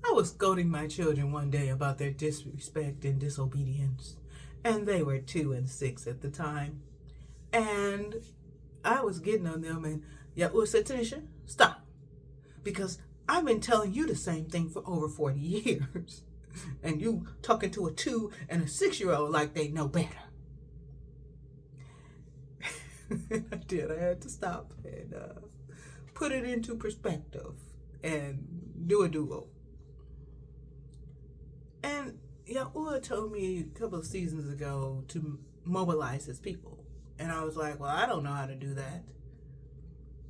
I was scolding my children one day about their disrespect and disobedience, and they were 2 and 6 at the time. And I was getting on them, and Yahuah said, Tanisha, stop. Because I've been telling you the same thing for over 40 years. And you talking to a 2 and a 6-year-old like they know better. I did. I had to stop and put it into perspective and do a duo. And Yahuah told me a couple of seasons ago to mobilize his people. And I was like, well, I don't know how to do that.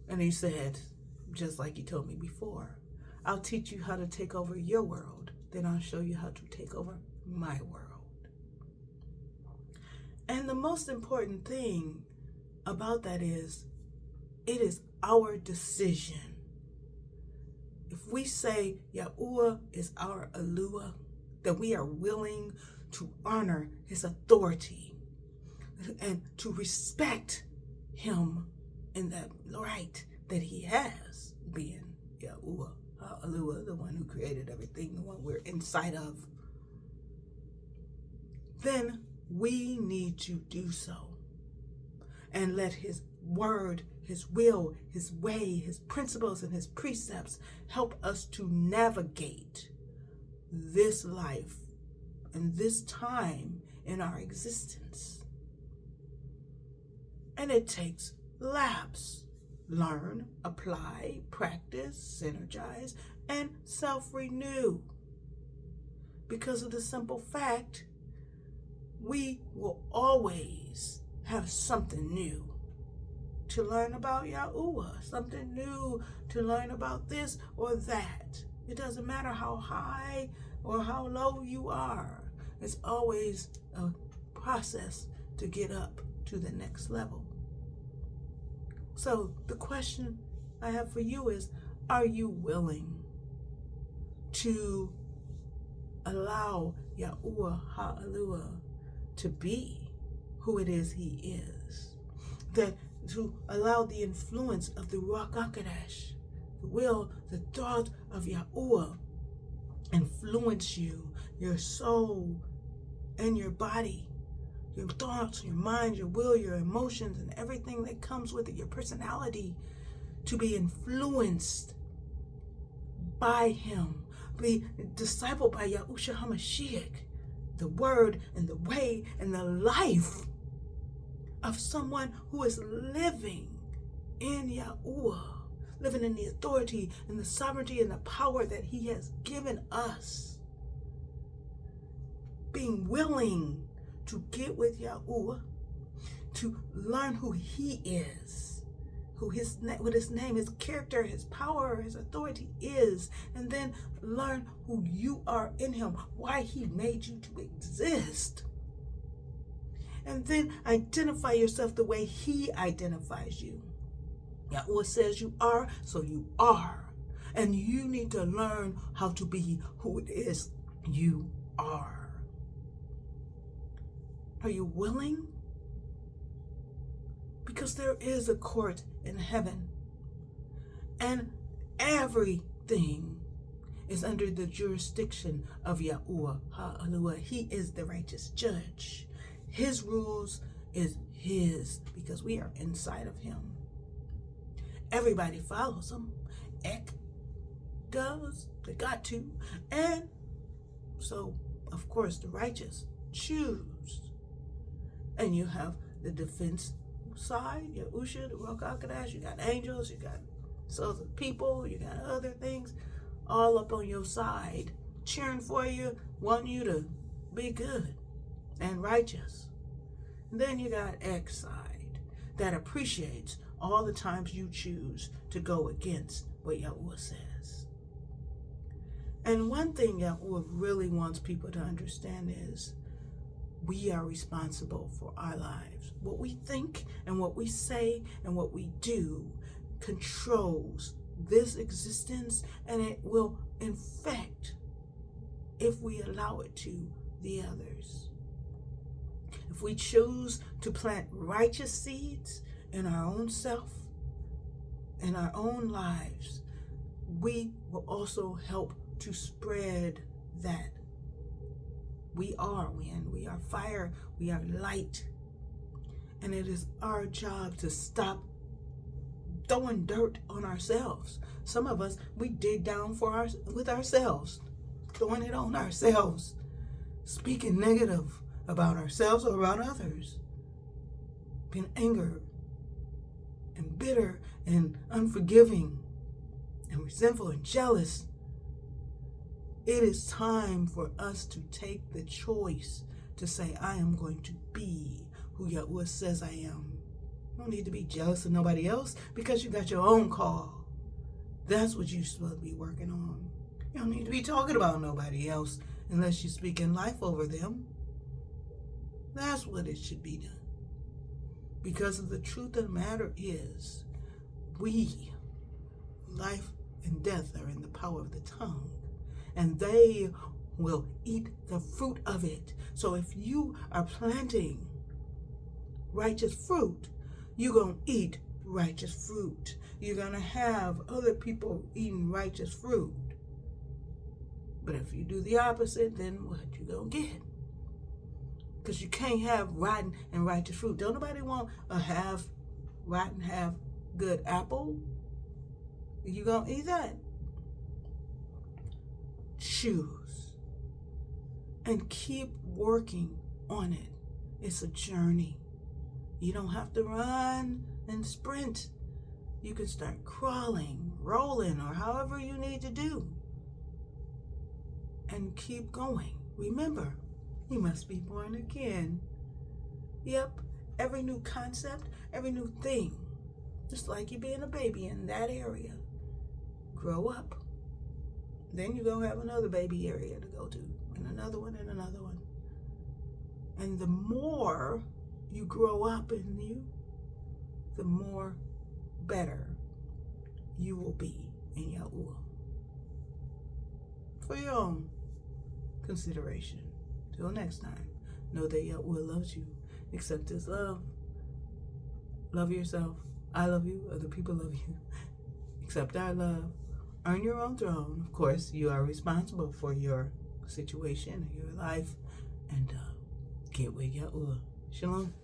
And he said, just like he told me before, I'll teach you how to take over your world. Then I'll show you how to take over my world. And the most important thing about that is, it is our decision. If we say Yahuah is our Aluah, that we are willing to honor his authority and to respect him in that right that he has, being Yahuah, Aluah, the one who created everything, the one we're inside of, then we need to do so and let his word, his will, his way, his principles, and his precepts help us to navigate this life and this time in our existence. And it takes labs. Learn, apply, practice, synergize, and self-renew. Because of the simple fact, we will always have something new to learn about Yahuah, something new to learn about this or that. It doesn't matter how high or how low you are. It's always a process to get up to the next level. So the question I have for you is, are you willing to allow Yahuah Aluah to be who it is he is? That to allow the influence of the Ruach HaKodesh, the will, the thought of Yahuah, influence you, your soul, and your body, your thoughts, your mind, your will, your emotions, and everything that comes with it, your personality, to be influenced by him, be discipled by Yahushua HaMashiach, the word and the way and the life of someone who is living in Yahuah, living in the authority and the sovereignty and the power that he has given us. Being willing to get with Yahuah, to learn who he is, what his name, his character, his power, his authority is, and then learn who you are in him, why he made you to exist. And then identify yourself the way he identifies you. Yahuah says you are, so you are. And you need to learn how to be who it is you are. Are you willing? Because there is a court in heaven, and everything is under the jurisdiction of Yahuah Aluah. He is the righteous judge. His rules is his, because we are inside of him. Everybody follows him. Ek does. They got to. And so, of course, the righteous choose. And you have the defense side, Yahushua, the Ruach HaKodesh, you got angels, you got souls of people, you got other things all up on your side, cheering for you, wanting you to be good and righteous. And then you got X side that appreciates all the times you choose to go against what Yahuah says. And one thing Yahuah really wants people to understand is, we are responsible for our lives. What we think and what we say and what we do controls this existence, and it will infect, if we allow it to, the others. If we choose to plant righteous seeds in our own self, in our own lives, we will also help to spread that. We are wind, we are fire, we are light. And it is our job to stop throwing dirt on ourselves. Some of us, we dig down with ourselves, throwing it on ourselves, speaking negative about ourselves or about others, being angry and bitter and unforgiving and resentful and jealous. It is time for us to take the choice to say, I am going to be who Yahuah says I am. You don't need to be jealous of nobody else because you got your own call. That's what you're supposed to be working on. You don't need to be talking about nobody else unless you're speaking life over them. That's what it should be done. Because of the truth of the matter is, life and death are in the power of the tongue, and they will eat the fruit of it. So if you are planting righteous fruit, you're going to eat righteous fruit. You're going to have other people eating righteous fruit. But if you do the opposite, then what you going to get? Because you can't have rotten and righteous fruit. Don't nobody want a half rotten, half good apple? You going to eat that? Choose. And keep working on it. It's a journey. You don't have to run and sprint. You can start crawling, rolling, or however you need to do. And keep going. Remember, you must be born again. Yep, every new concept, every new thing, just like you being a baby in that area. Grow up. Then you're going to have another baby area to go to, and another one, and another one. And the more you grow up in you, the more better you will be in Yahuah. For your own consideration. Till next time, know that Yahuah loves you. Accept His love. Love yourself. I love you. Other people love you. Accept our love. Earn your own throne. Of course, you are responsible for your situation, your life, and get with Yahuah. Shalom.